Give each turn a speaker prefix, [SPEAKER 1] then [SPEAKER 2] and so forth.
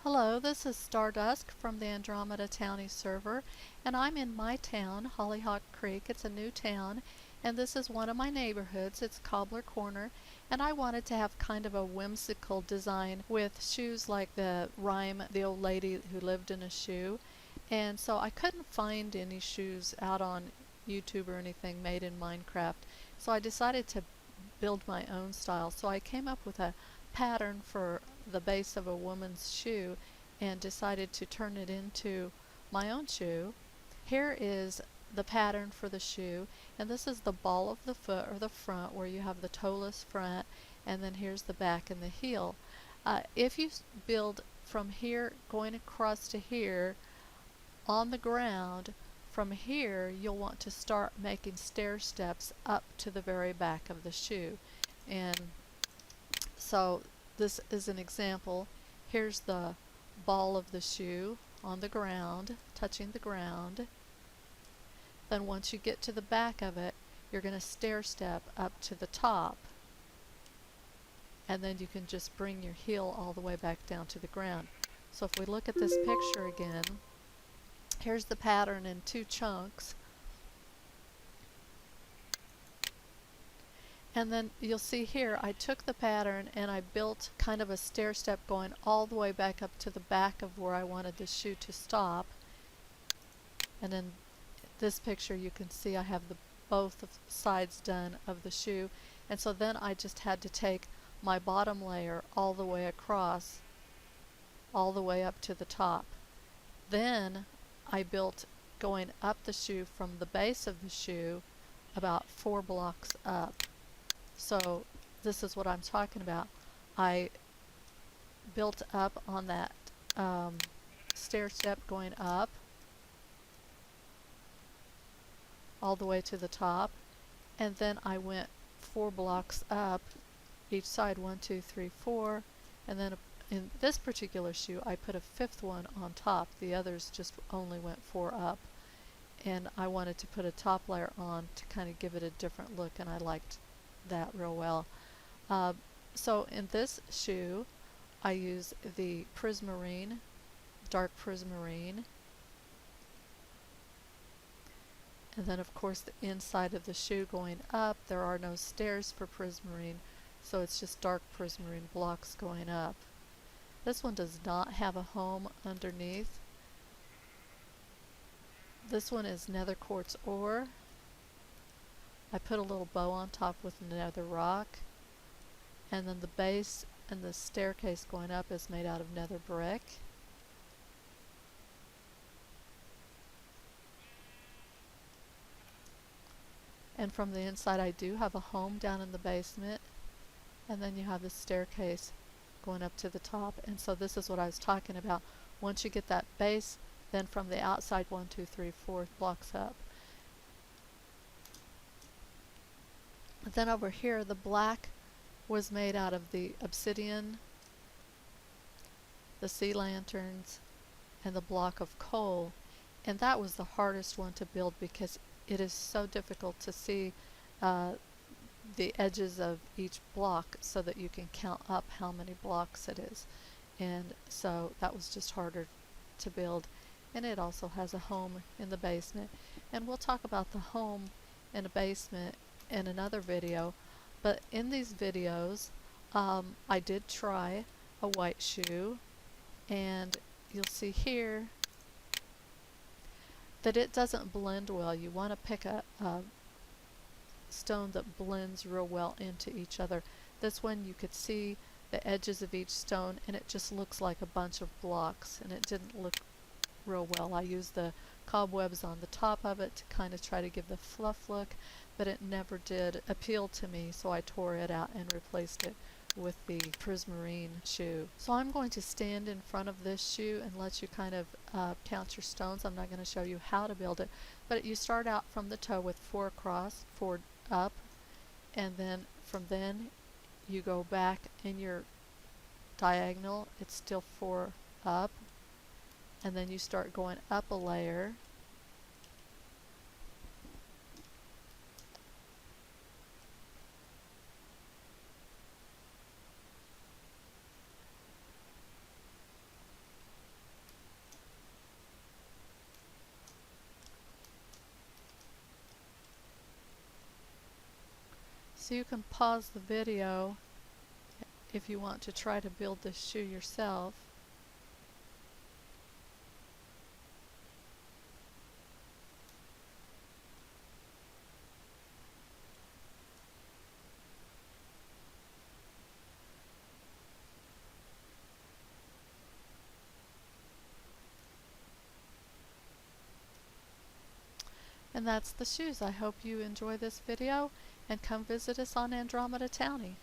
[SPEAKER 1] Hello, this is Stardust from the Andromeda Townie server, and I'm in my town, Hollyhock Creek. It's a new town, and this is one of my neighborhoods. It's Cobbler Corner, and I wanted to have kind of a whimsical design with shoes like the rhyme, the old lady who lived in a shoe. And so I couldn't find any shoes out on YouTube or anything made in Minecraft, so I decided to build my own style. So I came up with a pattern for the base of a woman's shoe and decided to turn it into my own shoe. Here is the pattern for the shoe, and this is the ball of the foot or the front where you have the toeless front, and then here's the back and the heel. If you build from here going across to here on the ground, from here you'll want to start making stair steps up to the very back of the shoe. And so this is an example. Here's the ball of the shoe on the ground, touching the ground. Then once you get to the back of it, you're going to stair step up to the top. And then you can just bring your heel all the way back down to the ground. So if we look at this picture again, here's the pattern in two chunks. And then you'll see here I took the pattern and I built kind of a stair step going all the way back up to the back of where I wanted the shoe to stop. And in this picture you can see I have both sides done of the shoe, and so then I just had to take my bottom layer all the way across, all the way up to the top. Then I built going up the shoe from the base of the shoe about 4 blocks up. So this is what I'm talking about. I built up on that stair step going up all the way to the top, and then I went 4 blocks up each side, 1, 2, 3, 4, and then in this particular shoe I put a 5th one on top. The others just only went 4 up, and I wanted to put a top layer on to kind of give it a different look, and I liked that real well. So in this shoe I use the prismarine, dark prismarine, and then of course the inside of the shoe going up, there are no stairs for prismarine, so it's just dark prismarine blocks going up. This one does not have a home underneath. This one is nether quartz ore. I put a little bow on top with nether rock, and then the base and the staircase going up is made out of nether brick. And from the inside I do have a home down in the basement, and then you have the staircase going up to the top. And so this is what I was talking about. Once you get that base, then from the outside 1, 2, 3, 4 blocks up. Then over here the black was made out of the obsidian, the sea lanterns, and the block of coal, and that was the hardest one to build because it is so difficult to see the edges of each block so that you can count up how many blocks it is, and so that was just harder to build. And it also has a home in the basement, and we'll talk about the home in a basement in another video. But in these videos I did try a white shoe, and you'll see here that it doesn't blend well. You want to pick a stone that blends real well into each other. This one you could see the edges of each stone, and it just looks like a bunch of blocks, and it didn't look real well. I used the cobwebs on the top of it to kind of try to give the fluff look, but it never did appeal to me, so I tore it out and replaced it with the prismarine shoe. So I'm going to stand in front of this shoe and let you kind of count your stones. I'm not going to show you how to build it, but you start out from the toe with 4 across, 4 up, and then from then you go back in your diagonal, it's still 4 up, and then you start going up a layer, So you can pause the video if you want to try to build this shoe yourself. And that's the shoes. I hope you enjoy this video and come visit us on Andromeda Townie.